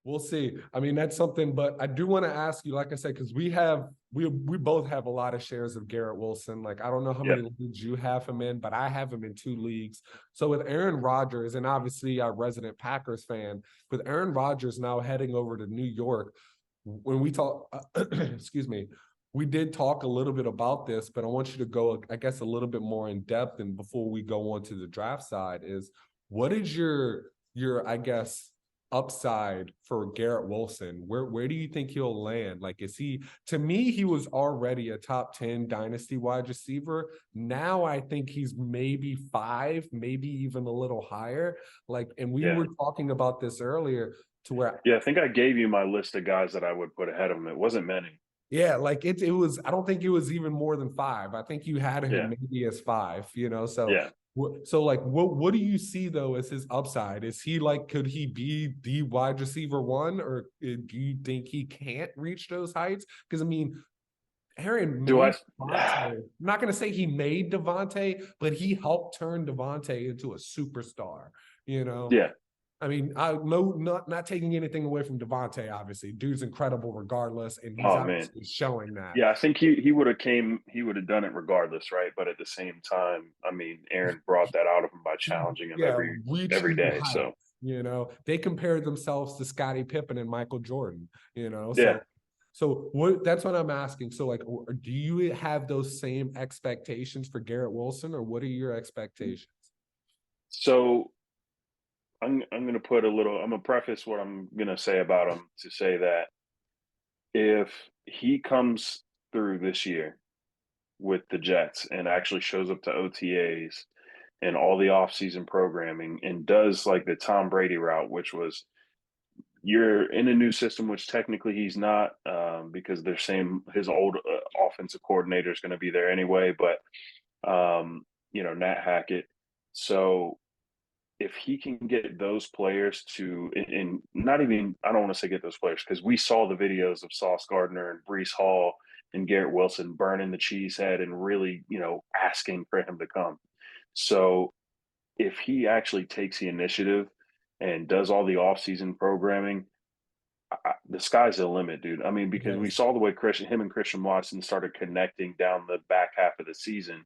We'll see. I mean, that's something, but I do want to ask you, like I said, because we both have a lot of shares of Garrett Wilson. Like, I don't know how many leagues you have him in, but I have him in 2 leagues. So with Aaron Rodgers, and obviously our resident Packers fan, with Aaron Rodgers now heading over to New York, when we talk, excuse me, we did talk a little bit about this, but I want you to go, I guess, a little bit more in depth. And before we go on to the draft side, is what is your I guess, upside for Garrett Wilson? Where do you think he'll land? Like, is he, to me, he was already a top 10 dynasty wide receiver. Now I think he's maybe 5, maybe even a little higher. Like, and we were talking about this earlier to where I think I gave you my list of guys that I would put ahead of him. It wasn't many. Yeah, like it was, I don't think it was even more than 5. I think you had him maybe as 5, so like, what do you see though as his upside? Is he like, could he be the wide receiver 1, or do you think he can't reach those heights? Because I mean, Aaron, I'm not going to say he made Devontae, but he helped turn Devontae into a superstar. Yeah. I mean, not taking anything away from Devontae, obviously. Dude's incredible regardless, and he's obviously showing that. Yeah, I think he would have done it regardless, right? But at the same time, I mean, Aaron brought that out of him by challenging him every day. So they compared themselves to Scottie Pippen and Michael Jordan, Yeah. So that's what I'm asking. So like, do you have those same expectations for Garrett Wilson, or what are your expectations? So I'm going to preface what I'm going to say about him to say that if he comes through this year with the Jets and actually shows up to OTAs and all the offseason programming and does like the Tom Brady route, which was you're in a new system, which technically he's not, because they're saying his old offensive coordinator is going to be there anyway, but Nat Hackett. So if he can get those players to, and not even, I don't want to say get those players, because we saw the videos of Sauce Gardner and Breece Hall and Garrett Wilson burning the cheese head and really, asking for him to come. So if he actually takes the initiative and does all the offseason programming, the sky's the limit, dude. I mean, because we saw the way him and Christian Watson started connecting down the back half of the season.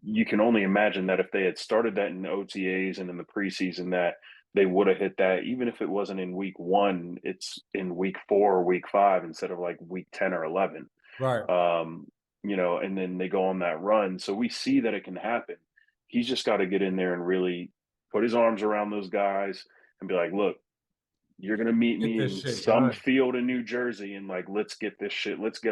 You can only imagine that if they had started that in OTAs and in the preseason, that they would have hit that, even if it wasn't in week 1, it's in week 4 or week 5 instead of like week 10 or 11. Right. And then they go on that run. So we see that it can happen. He's just got to get in there and really put his arms around those guys and be like, look, you're going to meet me in some field in New Jersey, and like, let's get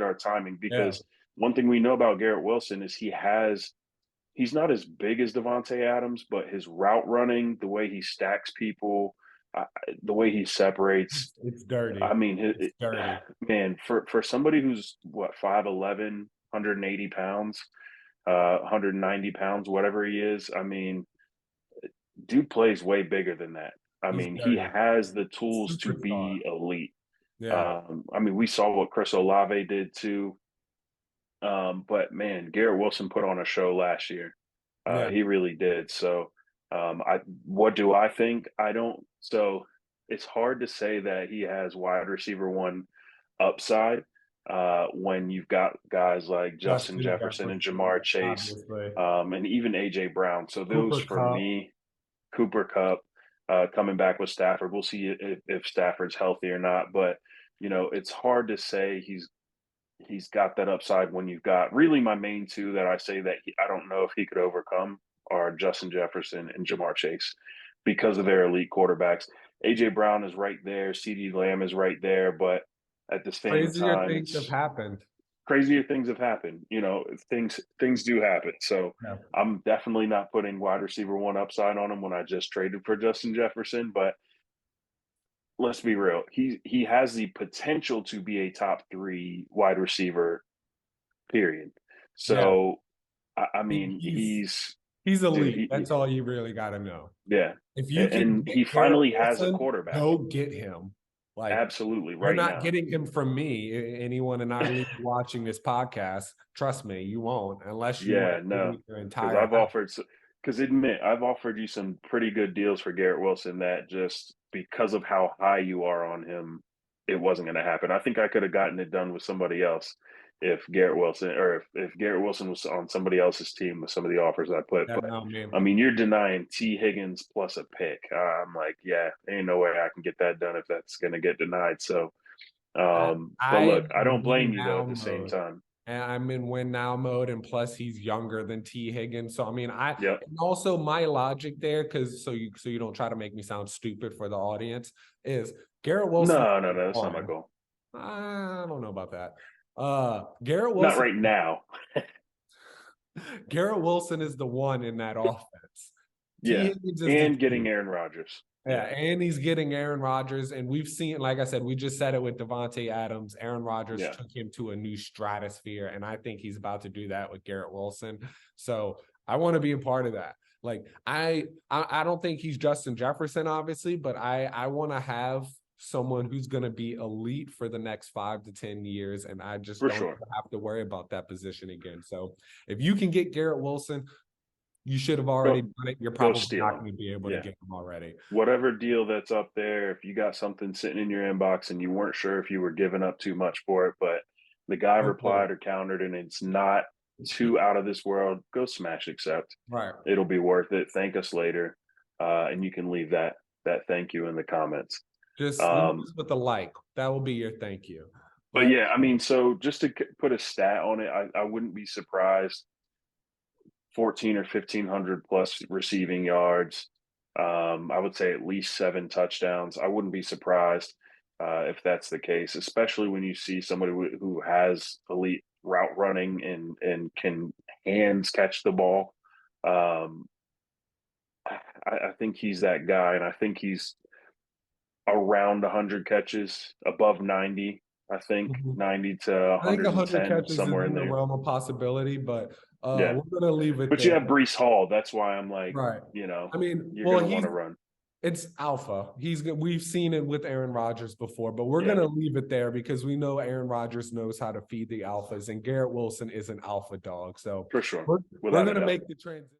our timing. Because one thing we know about Garrett Wilson is he's not as big as Devontae Adams, but his route running, the way he stacks people, the way he separates, it's dirty. I mean, it's dirty. Man, for somebody who's 5'11", 180 pounds, 190 pounds, whatever he is, I mean, dude plays way bigger than that. I mean, he has the tools to be elite. Yeah. I mean, we saw what Chris Olave did too. But man, Garrett Wilson put on a show last year. He really did. So, what do I think? So it's hard to say that he has wide receiver 1 upside when you've got guys like Justin Jefferson and Jamar Chase, and even AJ Brown. So those me, Cooper Kupp, coming back with Stafford. We'll see if Stafford's healthy or not. But it's hard to say he's got that upside when you've got really my main 2 that I say that I don't know if he could overcome are Justin Jefferson and Jamar Chase because of their elite quarterbacks. AJ Brown is right there. CeeDee Lamb is right there. But at the same time, crazier things have happened. Things do happen. So I'm definitely not putting wide receiver 1 upside on him when I just traded for Justin Jefferson. But let's be real. He has the potential to be a top 3 wide receiver, period. So, I mean, he's elite. Dude, that's all you really got to know. Yeah. If you can, he finally has a quarterback. Go get him. Like, absolutely, right? You're not getting him from me. Anyone in our league watching this podcast, trust me, you won't unless you. Because I've offered you some pretty good deals for Garrett Wilson that just because of how high you are on him, it wasn't going to happen. I think I could have gotten it done with somebody else if Garrett Wilson, or if Garrett Wilson was on somebody else's team with some of the offers I put. Yeah, But no, man. I mean, you're denying T. Higgins plus a pick. I'm like, yeah, ain't no way I can get that done if that's going to get denied. So, but I look, am I don't in blame win you though. now At the same mode. time, And I'm in win now mode, and plus he's younger than T. Higgins. So I mean, yep. and also my logic there, because so you don't try to make me sound stupid for the audience, is Garrett Wilson. No, that's not my goal. I don't know about that. Garrett Not Wilson. right now. Garrett Wilson is the one in that offense. Yeah, Higgins is and getting Aaron Rodgers. Yeah, and he's getting Aaron Rodgers, and we've seen, like I said, we just said it with Devontae Adams. Aaron Rodgers took him to a new stratosphere, and I think he's about to do that with Garrett Wilson. So I want to be a part of that. Like I don't think he's Justin Jefferson, obviously, but I want to have someone who's going to be elite for the next 5 to 10 years, and I just don't have to worry about that position again. So if you can get Garrett Wilson, you should have already done it. You're probably not going to be able to get him already. Whatever deal that's up there, if you got something sitting in your inbox and you weren't sure if you were giving up too much for it, but the guy replied or countered and it's not too out of this world, go smash accept. Right. It'll be worth it. Thank us later. And you can leave that thank you in the comments. Just with a like. That will be your thank you. But yeah, I mean, so just to put a stat on it, I wouldn't be surprised. 14 or 1,500 plus receiving yards. I would say at least 7 touchdowns. I wouldn't be surprised if that's the case, especially when you see somebody who has elite route running and can hands catch the ball. I think he's that guy, and I think he's around 100 catches, above 90. I think 90 to 110, catches somewhere is in the there. realm of possibility, but we're gonna leave it. But there. you have Breece Hall. That's why I'm like, right. I mean, you're gonna want to run. It's alpha. We've seen it with Aaron Rodgers before, but we're gonna leave it there because we know Aaron Rodgers knows how to feed the alphas, and Garrett Wilson is an alpha dog. So for sure, we're gonna make the transition.